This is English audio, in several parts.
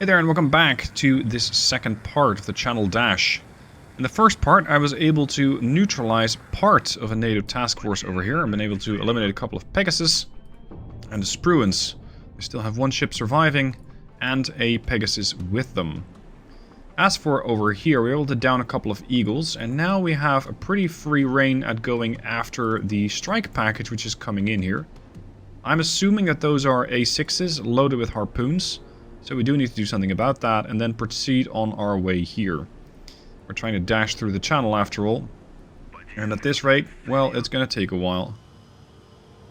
Hey there and welcome back to this second part of the channel dash. In the first part I was able to neutralize part of a NATO task force over here. I've been able to eliminate a couple of Pegasus and the Spruans. We still have one ship surviving and a Pegasus with them. As for over here, we were able to down a couple of Eagles, and now we have a pretty free reign at going after the strike package which is coming in here. I'm assuming that those are A6s loaded with harpoons. So we do need to do something about that and then proceed on our way here. We're trying to dash through the channel after all. And at this rate, well, it's going to take a while.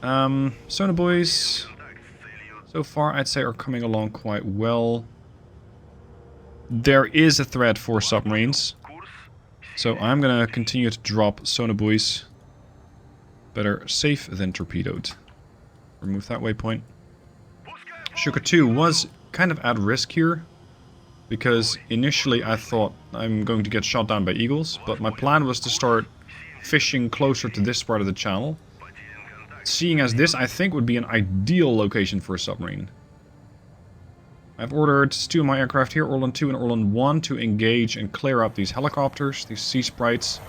Sonar boys, so far I'd say are coming along quite well. There is a threat for submarines. So I'm going to continue to drop sonar buoys. Better safe than torpedoed. Remove that waypoint. Sugar 2 was kind of at risk here, because initially I thought I'm going to get shot down by Eagles, but my plan was to start fishing closer to this part of the channel, seeing as this I think would be an ideal location for a submarine. I've ordered 2 of my aircraft here, Orlan 2 and Orlan 1, to engage and clear up these helicopters, these sea sprites.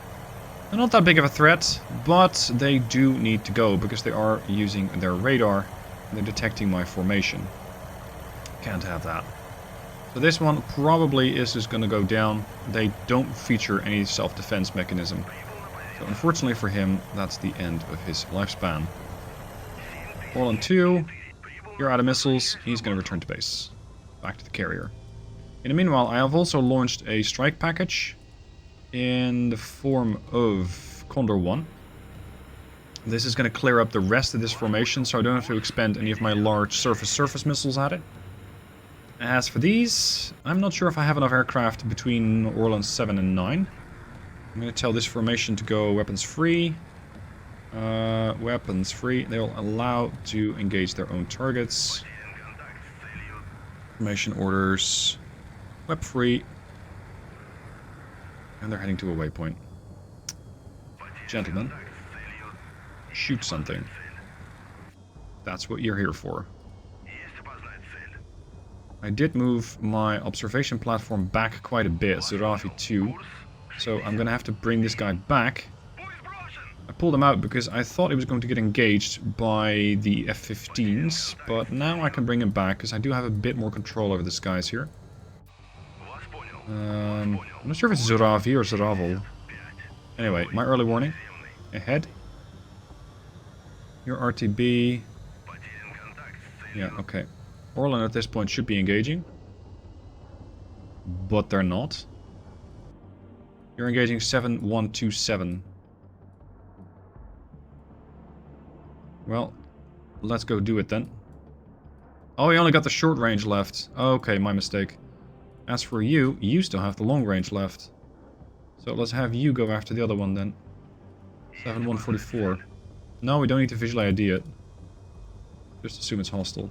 They're not that big of a threat, but they do need to go because they are using their radar and they're detecting my formation. Can't have that. So this one probably is just going to go down. They don't feature any self-defense mechanism. So unfortunately for him, that's the end of his lifespan. Orlan 2, you're out of missiles. He's going to return to base. Back to the carrier. In the meanwhile, I have also launched a strike package in the form of Condor 1. This is going to clear up the rest of this formation, so I don't have to expend any of my large surface missiles at it. As for these, I'm not sure if I have enough aircraft between Orlan 7 and 9. I'm going to tell this formation to go weapons free. Weapons free. They'll allow to engage their own targets. Formation orders. Web free. And they're heading to a waypoint. Gentlemen, shoot something. That's what you're here for. I did move my observation platform back quite a bit, Zurafi 2. So I'm going to have to bring this guy back. I pulled him out because I thought he was going to get engaged by the F-15s, but now I can bring him back because I do have a bit more control over the skies here. I'm not sure if it's Zuravi or Zuravel. Anyway, my early warning. Ahead. Your RTB. Yeah, okay. Orlan at this point should be engaging. But they're not. You're engaging 7127. Well, let's go do it then. Oh, he only got the short range left. Okay, my mistake. As for you, you still have the long range left. So let's have you go after the other one then. 7144. No, we don't need to visual ID it. Just assume it's hostile.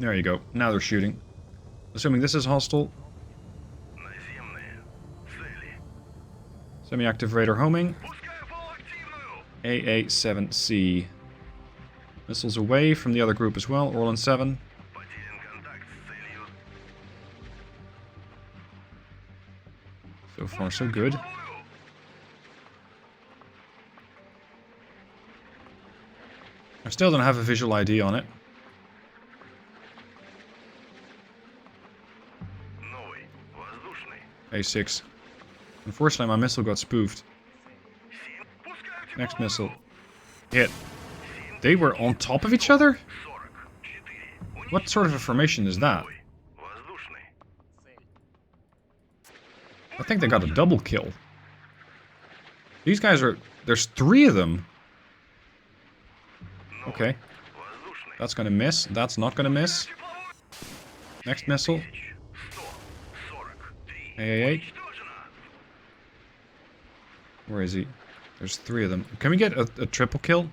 There you go. Now they're shooting. Assuming this is hostile. Semi-active radar homing. AA-7C. Missiles away from the other group as well. Orlan 7. So far, so good. I still don't have a visual ID on it. A6. Unfortunately, my missile got spoofed. Next missile. Hit. They were on top of each other? What sort of a formation is that? I think they got a double kill. These guys are... There's 3 of them. Okay. That's gonna miss. That's not gonna miss. Next missile. AA8. Where is he? There's 3 of them. Can we get a triple kill?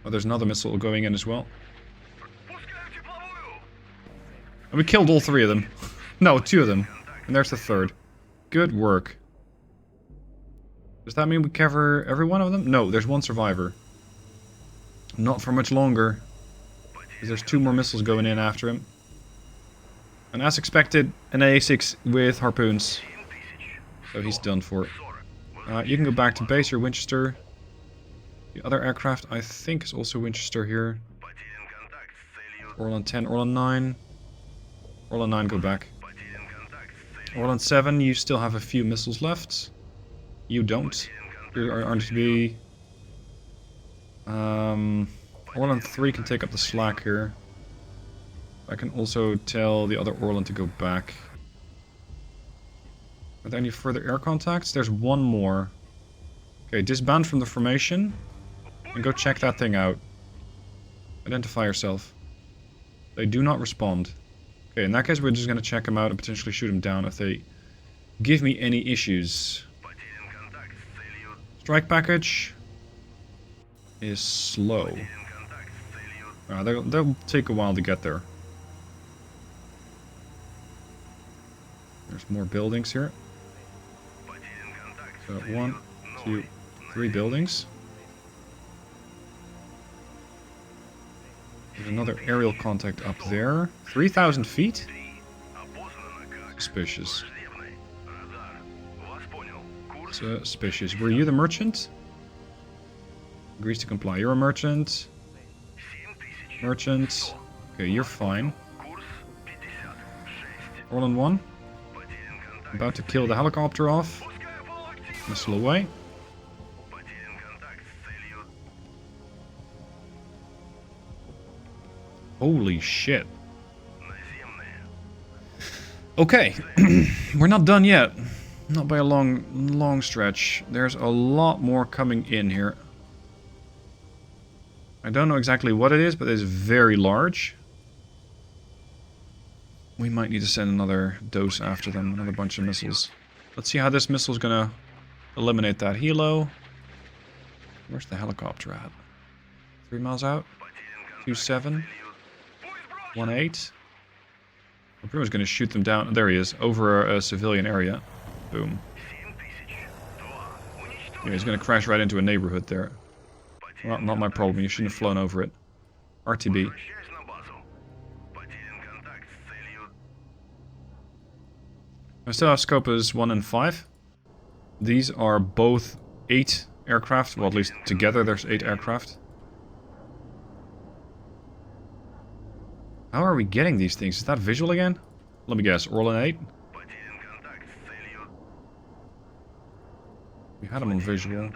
Oh, there's another missile going in as well. And we killed all 3 of them. No, 2 of them. And there's the 3rd. Good work. Does that mean we cover every one of them? No, there's 1 survivor. Not for much longer. Because there's 2 more missiles going in after him. And as expected, an A6 with harpoons. So he's done for. You can go back to base, your Winchester. The other aircraft, I think, is also Winchester here. Orlan 10, Orlan 9. Orlan 9, go back. Orlan 7, you still have a few missiles left. You don't. You aren't to be... Orlan 3 can take up the slack here. I can also tell the other Orlan to go back. Are there any further air contacts? There's one more. Okay, disband from the formation. And go check that thing out. Identify yourself. They do not respond. Okay, in that case we're just going to check them out and potentially shoot them down if they give me any issues. Strike package is slow. They'll take a while to get there. There's more buildings here. So 1, 2, 3 buildings. There's another aerial contact up there. 3,000 feet? Suspicious. Suspicious. Were you the merchant? Agrees to comply. You're a merchant. Merchant. Okay, you're fine. Orlan 1. About to kill the helicopter off. Missile away. Holy shit. Okay. We're not done yet. Not by a long stretch. There's a lot more coming in here. I don't know exactly what it is, but it's very large. We might need to send another dose after them, another bunch of missiles. Let's see how this missile's gonna eliminate that helo. Where's the helicopter at? 3 miles out? 2-7? 1-8? I'm pretty much gonna shoot them down. There he is, over a civilian area. Boom. Yeah, he's gonna crash right into a neighborhood there. Well, not my problem, you shouldn't have flown over it. RTB. I still have Scopus 1 and 5. These are both 8 aircraft, well at least together there's 8 aircraft. How are we getting these things? Is that visual again? Let me guess, Orlan 8? We had them on visual.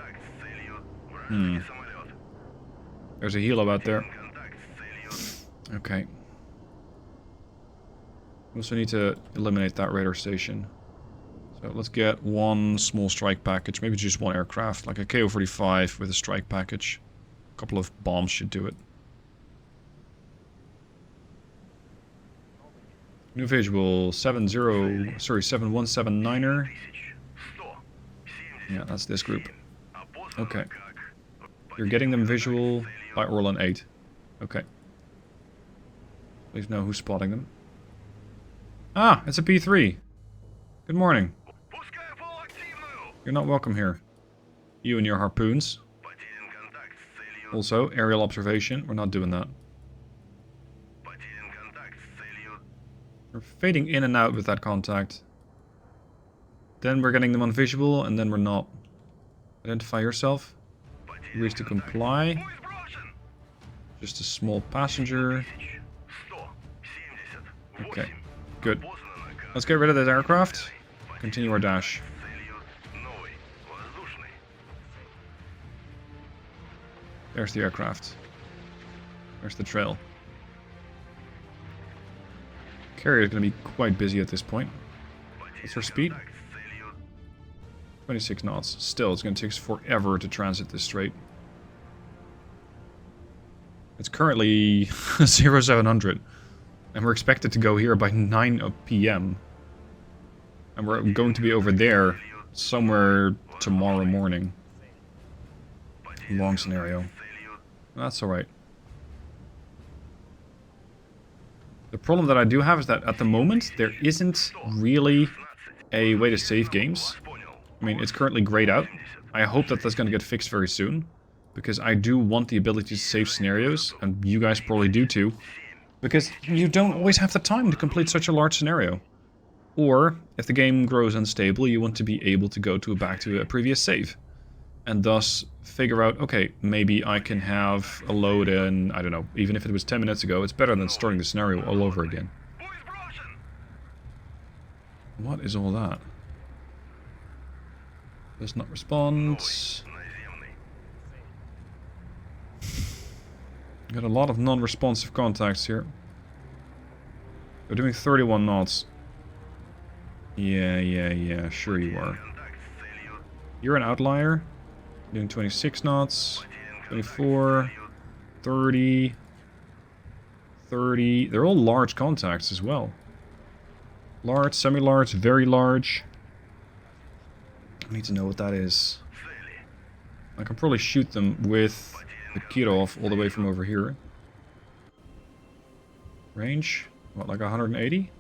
There's a helo out there. Okay. We also need to eliminate that radar station. So let's get one small strike package, maybe just one aircraft, like a KO-45 with a strike package. A couple of bombs should do it. New visual, 7179er. Yeah, that's this group. Okay. You're getting them visual by Orlan 8. Okay. Please know who's spotting them. Ah, it's a P3. Good morning. You're not welcome here. You and your harpoons. Also, aerial observation. We're not doing that. We're fading in and out with that contact. Then we're getting them on visual, and then we're not. Identify yourself. Agrees to comply. Just a small passenger. Okay, good. Let's get rid of this aircraft. Continue our dash. There's the aircraft. There's the trail. Carrier is going to be quite busy at this point. What's her speed? 26 knots. Still, it's going to take us forever to transit this strait. It's currently 0700. And we're expected to go here by 9 PM. And we're going to be over there somewhere tomorrow morning. Long scenario. That's alright. The problem that I do have is that at the moment, there isn't really a way to save games. I mean, it's currently grayed out. I hope that that's going to get fixed very soon. Because I do want the ability to save scenarios, and you guys probably do too. Because you don't always have the time to complete such a large scenario. Or, if the game grows unstable, you want to be able to go back to a previous save. And thus figure out, okay, maybe I can have a load in, I don't know, even if it was 10 minutes ago, it's better than starting the scenario all over again. What is all that? Does not respond. Got a lot of non-responsive contacts here. They're doing 31 knots. Yeah, sure you are. You're an outlier. Doing 26 knots. 24. 30. 30. They're all large contacts as well. Large, semi-large, very large. I need to know what that is. I can probably shoot them with the Kirov all the way from over here. Range? What, like 180?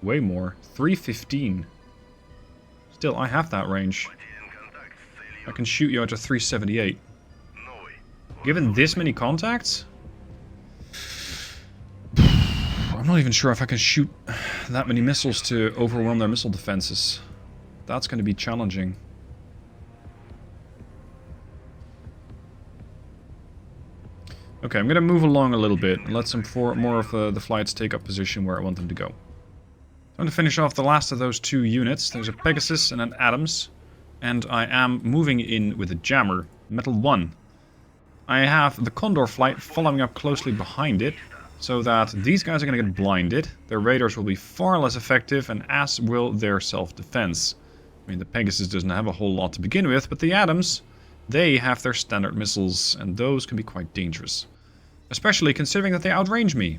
Way more. 315. Still, I have that range. I can shoot you out to 378. Given this many contacts? I'm not even sure if I can shoot that many missiles to overwhelm their missile defenses. That's going to be challenging. Okay, I'm going to move along a little bit and let some more of the flights take up position where I want them to go. I'm going to finish off the last of those two units. There's a Pegasus and an Adams. And I am moving in with a jammer, Metal 1. I have the Condor flight following up closely behind it, so that these guys are going to get blinded. Their radars will be far less effective, and as will their self-defense. I mean, the Pegasus doesn't have a whole lot to begin with, but the Adams, they have their standard missiles, and those can be quite dangerous. Especially considering that they outrange me.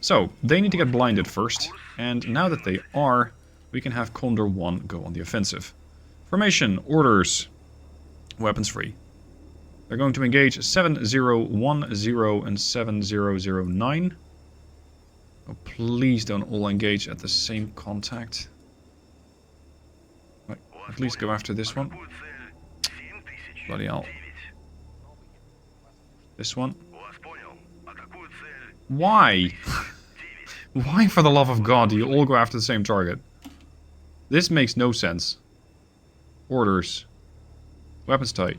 So, they need to get blinded first, and now that they are, we can have Condor 1 go on the offensive. Formation, orders, weapons free. They're going to engage 7010 and 7009. Oh, please don't all engage at the same contact. Right, at least go after this one. Bloody hell. This one. Why? Why, for the love of God, do you all go after the same target? This makes no sense. Orders. Weapons tight.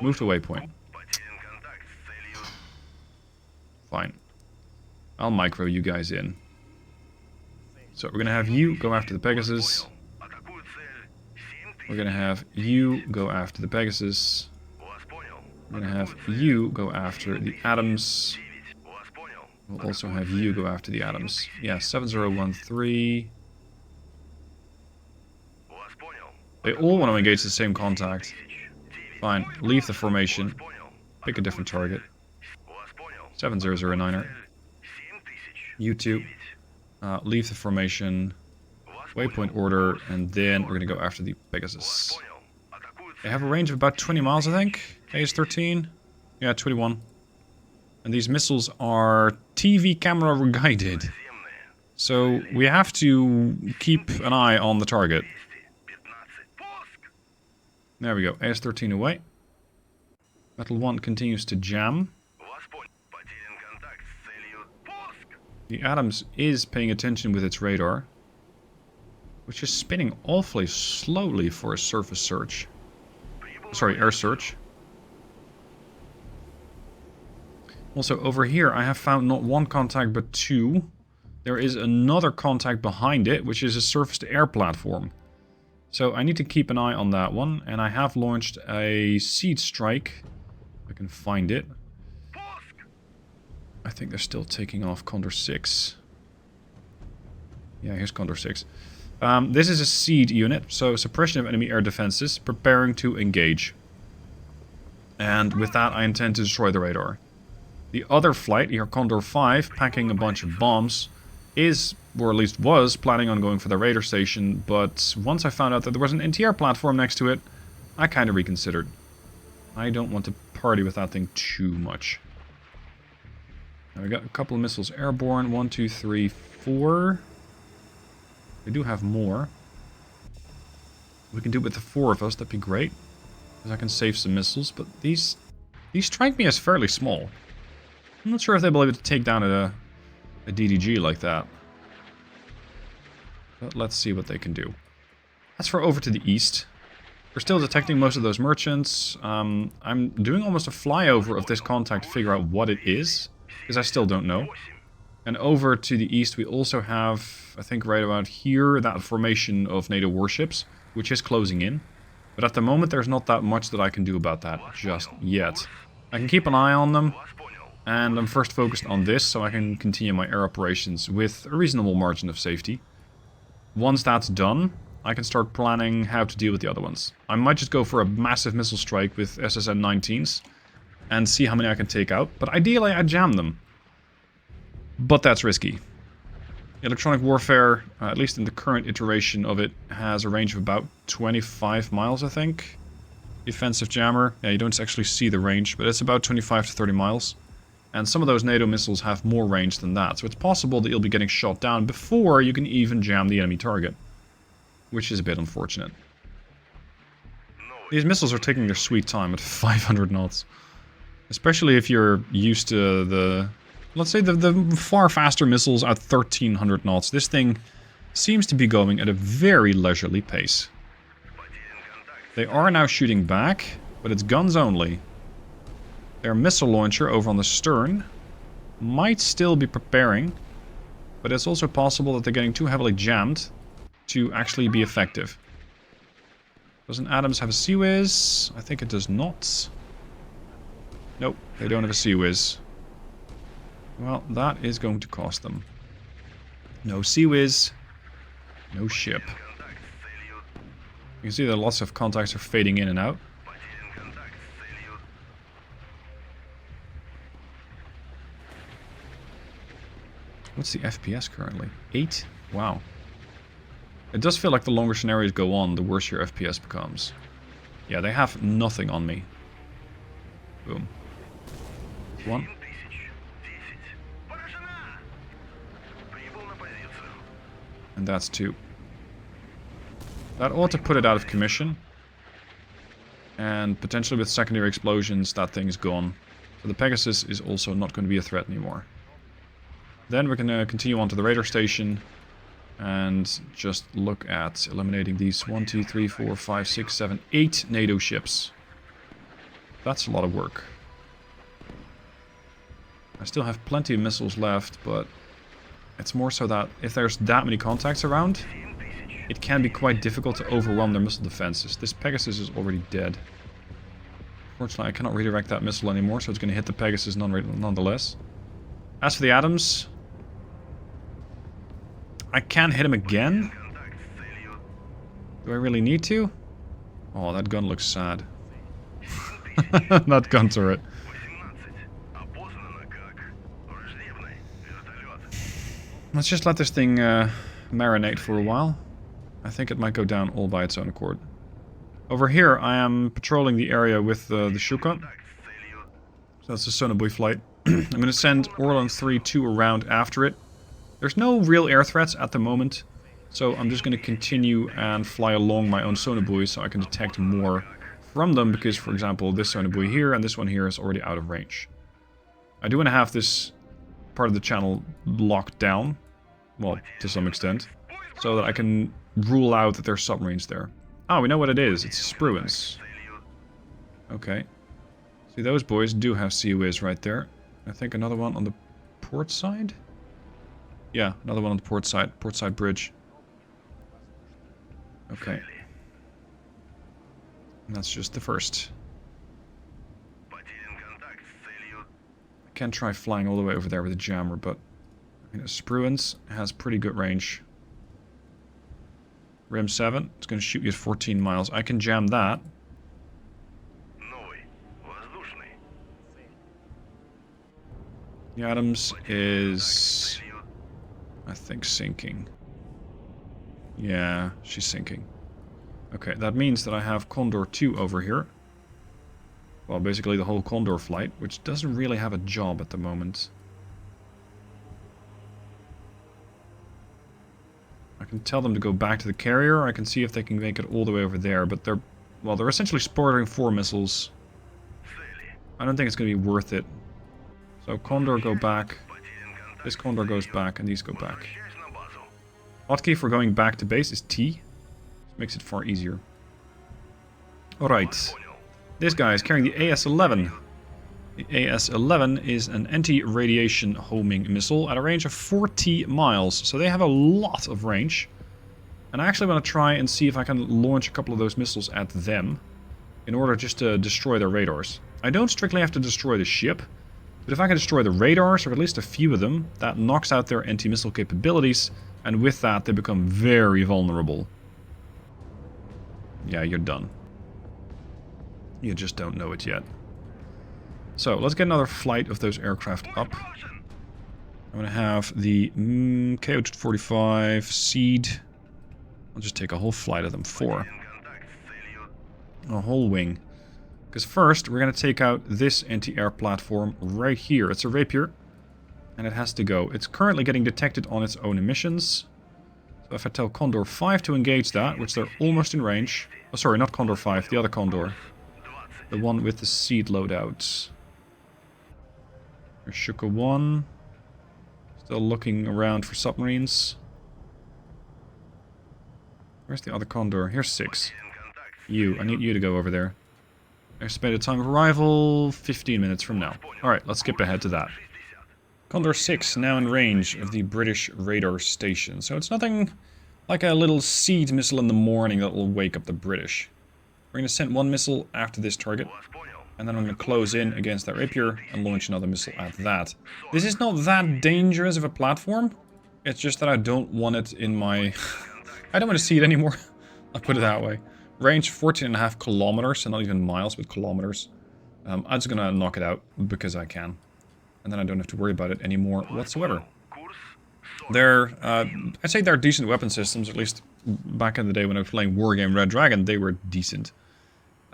Move to waypoint. Fine. I'll micro you guys in. So we're gonna have you go after the Pegasus. We're gonna have you go after the Pegasus. We're gonna have you go after the Adams. We'll also have you go after the Adams. Yeah, 7013. They all want to engage the same contact. Fine, leave the formation. Pick a different target. 7009er. You two. Leave the formation. Waypoint order, and then we're going to go after the Pegasus. They have a range of about 20 miles, I think. AS-13. Yeah, 21. And these missiles are TV camera guided. So we have to keep an eye on the target. There we go, AS-13 away. Metal 1 continues to jam. The Adams is paying attention with its radar, which is spinning awfully slowly for a surface search. Sorry, air search. Also, over here I have found not one contact but two. There is another contact behind it, which is a surface-to-air platform. So I need to keep an eye on that one, and I have launched a seed strike. If I can find it. I think they're still taking off Condor 6. Yeah, here's Condor 6. This is a seed unit, so suppression of enemy air defenses, preparing to engage. And with that I intend to destroy the radar. The other flight, here Condor 5, packing a bunch of bombs, is, or at least was, planning on going for the radar station, but once I found out that there was an NTR platform next to it, I kind of reconsidered. I don't want to party with that thing too much. Now we got a couple of missiles airborne, 1, 2, 3, 4. We do have more. We can do it with the 4 of us, that'd be great. Because I can save some missiles, but these strike me as fairly small. I'm not sure if they'll be able to take down a DDG like that. But let's see what they can do. As for over to the east, we're still detecting most of those merchants. I'm doing almost a flyover of this contact to figure out what it is, because I still don't know. And over to the east we also have, I think right about here, that formation of NATO warships, which is closing in. But at the moment there's not that much that I can do about that just yet. I can keep an eye on them, and I'm first focused on this so I can continue my air operations with a reasonable margin of safety. Once that's done, I can start planning how to deal with the other ones. I might just go for a massive missile strike with SSN-19s and see how many I can take out, but ideally I jam them. But that's risky. Electronic warfare, at least in the current iteration of it, has a range of about 25 miles, I think. Defensive jammer, yeah, you don't actually see the range, but it's about 25 to 30 miles. And some of those NATO missiles have more range than that, so it's possible that you'll be getting shot down before you can even jam the enemy target. Which is a bit unfortunate. These missiles are taking their sweet time at 500 knots. Especially if you're used to the... Let's say the far faster missiles at 1300 knots. This thing seems to be going at a very leisurely pace. They are now shooting back, but it's guns only. Their missile launcher over on the stern might still be preparing, but it's also possible that they're getting too heavily jammed to actually be effective. Doesn't Adams have a Sea-Whiz? I think it does not. Nope, they don't have a Sea-Whiz. Well, that is going to cost them. No Sea-Whiz, no ship. You can see that lots of contacts are fading in and out. What's the FPS currently? 8? Wow. It does feel like the longer scenarios go on, the worse your FPS becomes. Yeah, they have nothing on me. Boom. 1. And that's 2. That ought to put it out of commission. And potentially with secondary explosions, that thing's gone. So the Pegasus is also not going to be a threat anymore. Then we're going to continue on to the radar station and just look at eliminating these 1, 2, 3, 4, 5, 6, 7, 8 NATO ships. That's a lot of work. I still have plenty of missiles left, but it's more so that if there's that many contacts around, it can be quite difficult to overwhelm their missile defenses. This Pegasus is already dead. Fortunately, I cannot redirect that missile anymore, so it's going to hit the Pegasus nonetheless. As for the Adams, I can hit him again. Do I really need to? Oh, that gun looks sad. That gun turret. Let's just let this thing marinate for a while. I think it might go down all by its own accord. Over here, I am patrolling the area with the Shuka. So that's a Sonobuoy flight. I'm going to send Orlan 3-2 around after it. There's no real air threats at the moment, so I'm just going to continue and fly along my own Sonobuoy so I can detect more from them, because, for example, this Sonobuoy here and this one here is already out of range. I do want to have this part of the channel locked down, well, to some extent, so that I can rule out that there's submarines there. Oh, we know what it is. It's Spruance. Okay. See, those boys do have Sea-Whiz right there. I think another one on the port side? Yeah, another one on the port side bridge. Okay. And that's just the first. I can try flying all the way over there with a jammer, but Spruance has pretty good range. Rim 7, it's going to shoot you at 14 miles. I can jam that. The Adams is, I think, sinking. Yeah, she's sinking. Okay, that means that I have Condor 2 over here. Well, basically the whole Condor flight, which doesn't really have a job at the moment. I can tell them to go back to the carrier. I can see if they can make it all the way over there, but they're essentially sporting 4 missiles. I don't think it's going to be worth it. So Condor, go back. This Condor goes back and these go back. Hotkey for going back to base is T. Makes it far easier. Alright. This guy is carrying the AS-11. The AS-11 is an anti-radiation homing missile at a range of 40 miles. So they have a lot of range. And I actually want to try and see if I can launch a couple of those missiles at them in order just to destroy their radars. I don't strictly have to destroy the ship, but if I can destroy the radars, or at least a few of them, that knocks out their anti-missile capabilities, and with that they become very vulnerable. Yeah, you're done. You just don't know it yet. So, let's get another flight of those aircraft up. I'm going to have the KO-45 Seed. I'll just take a whole flight of them. 4. A whole wing. Because first, we're going to take out this anti-air platform right here. It's a Rapier. And it has to go. It's currently getting detected on its own emissions. So if I tell Condor 5 to engage that, which they're almost in range. Oh, sorry, not Condor 5, the other Condor. The one with the Seed loadout. Here's Shuka 1. Still looking around for submarines. Where's the other Condor? Here's 6. I need you to go over there. Estimated time of arrival, 15 minutes from now. Alright, let's skip ahead to that. Condor 6, now in range of the British radar station. So it's nothing like a little Seed missile in the morning that will wake up the British. We're going to send one missile after this target. And then I'm going to close in against that Rapier and launch another missile at that. This is not that dangerous of a platform. It's just that I don't want it in my... I don't want to see it anymore. I'll put it that way. Range 14.5 kilometers, so not even miles, but kilometers. I'm just going to knock it out because I can. And then I don't have to worry about it anymore whatsoever. They're, I'd say they're decent weapon systems, at least back in the day when I was playing Wargame Red Dragon, they were decent.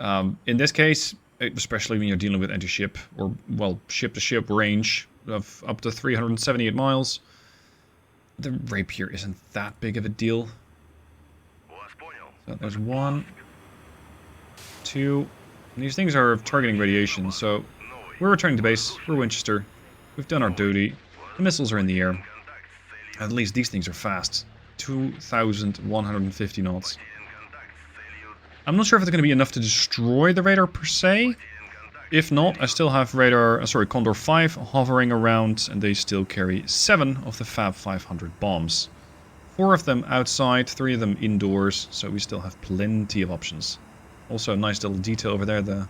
In this case, especially when you're dealing with anti-ship, or, well, ship-to-ship range of up to 378 miles, the Rapier isn't that big of a deal. So there's 1, 2, and these things are targeting radiation, so we're returning to base, we're Winchester, we've done our duty, the missiles are in the air, at least these things are fast, 2,150 knots. I'm not sure if it's going to be enough to destroy the radar per se. If not, I still have Condor 5 hovering around, and they still carry 7 of the Fab 500 bombs. 4 of them outside, 3 of them indoors, so we still have plenty of options. Also, a nice little detail over there, the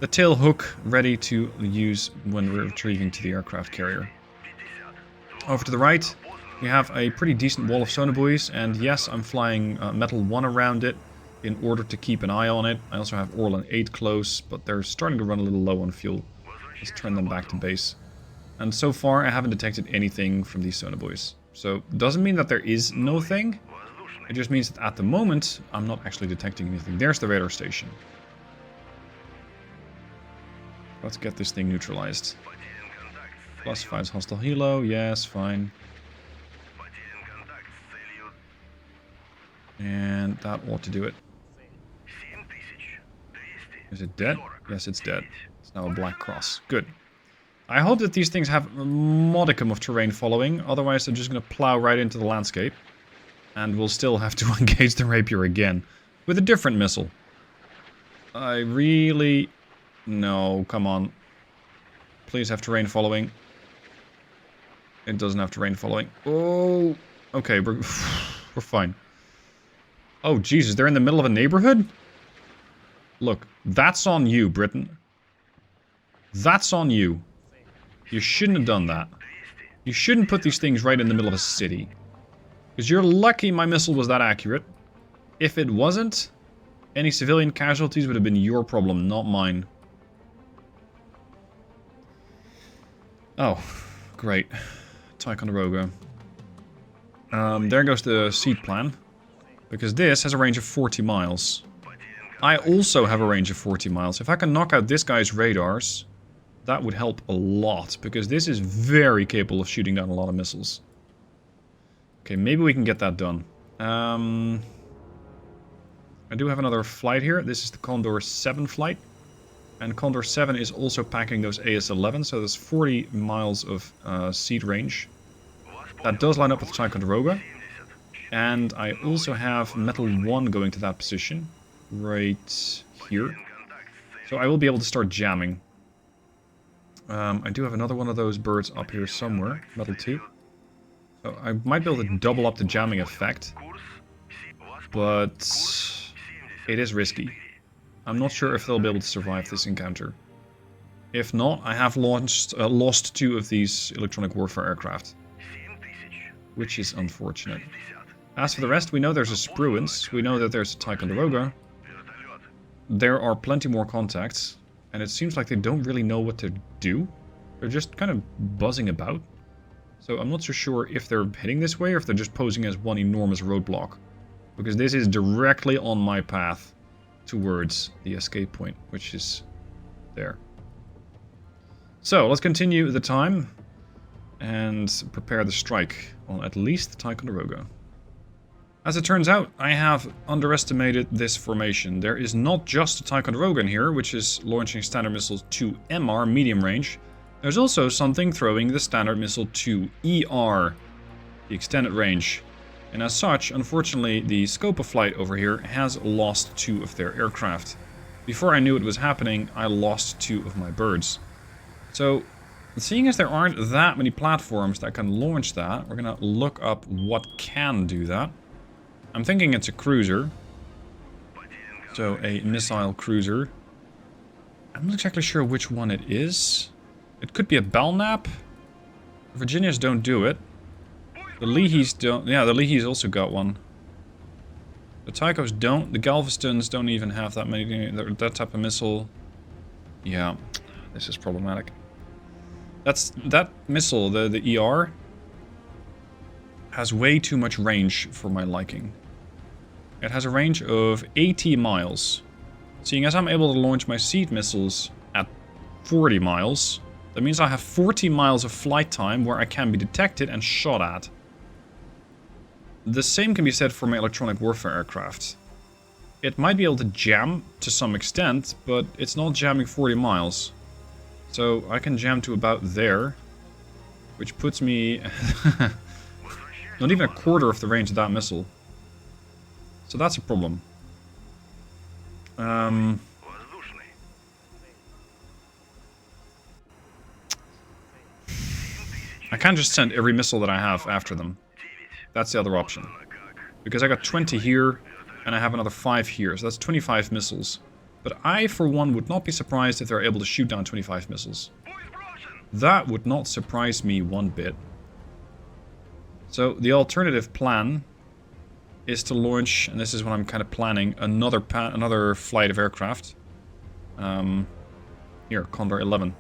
tail hook ready to use when we're retrieving to the aircraft carrier. Over to the right, we have a pretty decent wall of sonobuoys, and yes, I'm flying Metal 1 around it in order to keep an eye on it. I also have Orlan 8 close, but they're starting to run a little low on fuel. Let's turn them back to base. And so far, I haven't detected anything from these sonobuoys. So, doesn't mean that there is no thing. It just means that at the moment, I'm not actually detecting anything. There's the radar station. Let's get this thing neutralized. Classifies hostile helo. Yes, fine. And that ought to do it. Is it dead? Yes, it's dead. It's now a black cross. Good. I hope that these things have a modicum of terrain following, otherwise they're just going to plow right into the landscape. And we'll still have to engage the Rapier again, with a different missile. I really... No, come on. Please have terrain following. It doesn't have terrain following. Oh! Okay, we're fine. Oh, Jesus, they're in the middle of a neighborhood? Look, that's on you, Britain. That's on you. You shouldn't have done that. You shouldn't put these things right in the middle of a city. Because you're lucky my missile was that accurate. If it wasn't, any civilian casualties would have been your problem, not mine. Oh, great. Ticonderoga. There goes the seed plan. Because this has a range of 40 miles. I also have a range of 40 miles. If I can knock out this guy's radars, that would help a lot. Because this is very capable of shooting down a lot of missiles. Okay, maybe we can get that done. I do have another flight here. This is the Condor 7 flight. And Condor 7 is also packing those AS-11, so there's 40 miles of seed range. That does line up with Ticonderoga. And I also have Metal 1 going to that position, right here. So I will be able to start jamming. I do have another one of those birds up here somewhere, Metal 2. So I might be able to double up the jamming effect. But it is risky. I'm not sure if they'll be able to survive this encounter. If not, I have lost 2 of these electronic warfare aircraft. Which is unfortunate. As for the rest, we know there's a Spruance, we know that there's a Ticonderoga. There are plenty more contacts, and it seems like they don't really know what to do. They're just kind of buzzing about. So I'm not so sure if they're heading this way or if they're just posing as one enormous roadblock. Because this is directly on my path towards the escape point, which is there. So let's continue the time and prepare the strike on at least Ticonderoga. As it turns out, I have underestimated this formation. There is not just a Ticonderoga in here, which is launching Standard Missile 2MR medium range. There's also something throwing the Standard Missile 2ER, the extended range. And as such, unfortunately, the scope of flight over here has lost 2 of their aircraft. Before I knew it was happening, I lost 2 of my birds. So, seeing as there aren't that many platforms that can launch that, we're gonna look up what can do that. I'm thinking it's a cruiser. So, a missile cruiser. I'm not exactly sure which one it is. It could be a Belknap. The Virginias don't do it. The Leahys don't. Yeah, the Leahys also got one. The Tychos don't. The Galvestons don't even have that many. That type of missile. Yeah, this is problematic. That missile, the ER, has way too much range for my liking. It has a range of 80 miles. Seeing as I'm able to launch my seed missiles at 40 miles, that means I have 40 miles of flight time where I can be detected and shot at. The same can be said for my electronic warfare aircraft. It might be able to jam to some extent, but it's not jamming 40 miles. So I can jam to about there, which puts me not even a quarter of the range of that missile. So that's a problem. I can't just send every missile that I have after them. That's the other option. Because I got 20 here, and I have another 5 here, so that's 25 missiles. But I, for one, would not be surprised if they're able to shoot down 25 missiles. That would not surprise me one bit. So, the alternative plan is to launch, and this is what I'm kind of planning, another flight of aircraft. Here, Condor 11.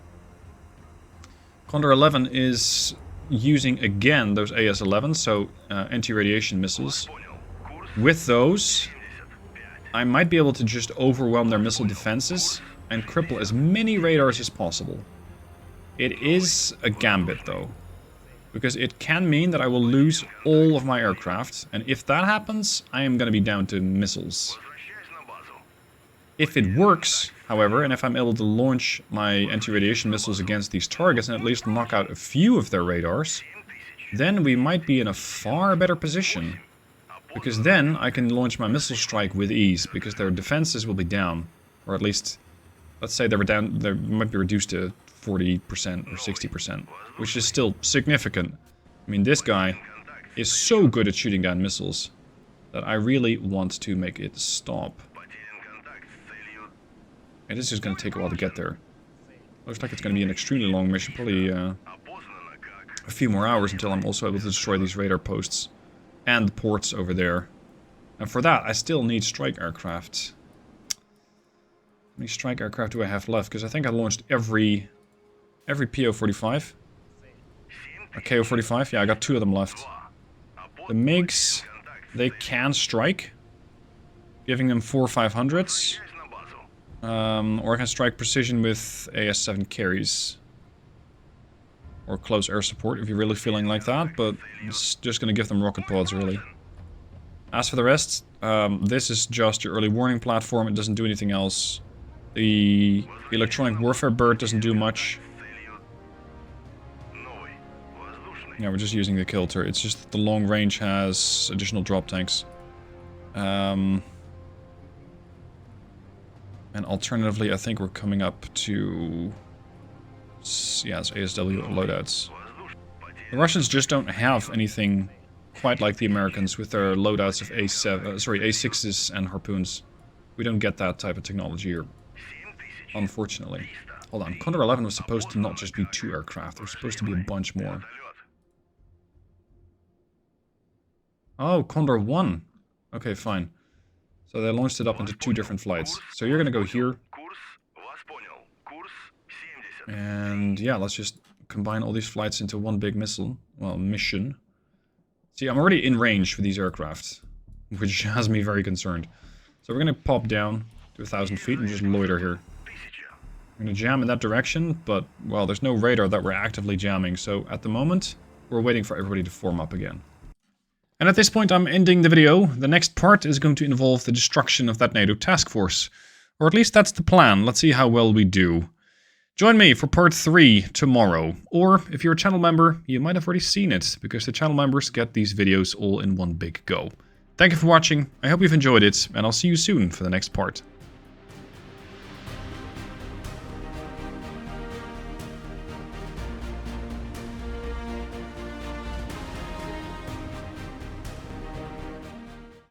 Condor 11 is using, again, those AS-11, so anti-radiation missiles. With those, I might be able to just overwhelm their missile defenses and cripple as many radars as possible. It is a gambit, though, because it can mean that I will lose all of my aircraft, and if that happens, I am going to be down to missiles. If it works, however, and if I'm able to launch my anti-radiation missiles against these targets and at least knock out a few of their radars, then we might be in a far better position. Because then I can launch my missile strike with ease, because their defenses will be down. Or at least, let's say they might be reduced to 40% or 60%, which is still significant. I mean, this guy is so good at shooting down missiles that I really want to make it stop. And this is going to take a while to get there. Looks like it's going to be an extremely long mission, probably a few more hours until I'm also able to destroy these radar posts and the ports over there. And for that, I still need strike aircraft. How many strike aircraft do I have left? Because I think I launched every PO-45. Or KO-45, yeah, I got 2 of them left. The MiGs, they can strike, giving them 4 500s. Or I can strike precision with AS-7 carries. Or close air support if you're really feeling like that, but it's just going to give them rocket pods, really. As for the rest, this is just your early warning platform, it doesn't do anything else. The electronic warfare bird doesn't do much. Yeah, we're just using the kilter. It's just that the long range has additional drop tanks. And alternatively, I think we're coming up to... yes, ASW loadouts. The Russians just don't have anything quite like the Americans with their loadouts of A6s and harpoons. We don't get that type of technology here, unfortunately. Hold on, Condor 11 was supposed to not just be 2 aircraft, there was supposed to be a bunch more. Oh, Condor 1. Okay, fine. So they launched it up into 2 different flights. So you're gonna go here. And yeah, let's just combine all these flights into one big missile. Well, mission. See, I'm already in range for these aircraft, which has me very concerned. So we're gonna pop down to 1,000 feet and just loiter here. We're gonna jam in that direction, but, well, there's no radar that we're actively jamming. So at the moment, we're waiting for everybody to form up again. And at this point, I'm ending the video. The next part is going to involve the destruction of that NATO task force. Or at least that's the plan. Let's see how well we do. Join me for part 3 tomorrow. Or, if you're a channel member, you might have already seen it, because the channel members get these videos all in one big go. Thank you for watching, I hope you've enjoyed it, and I'll see you soon for the next part.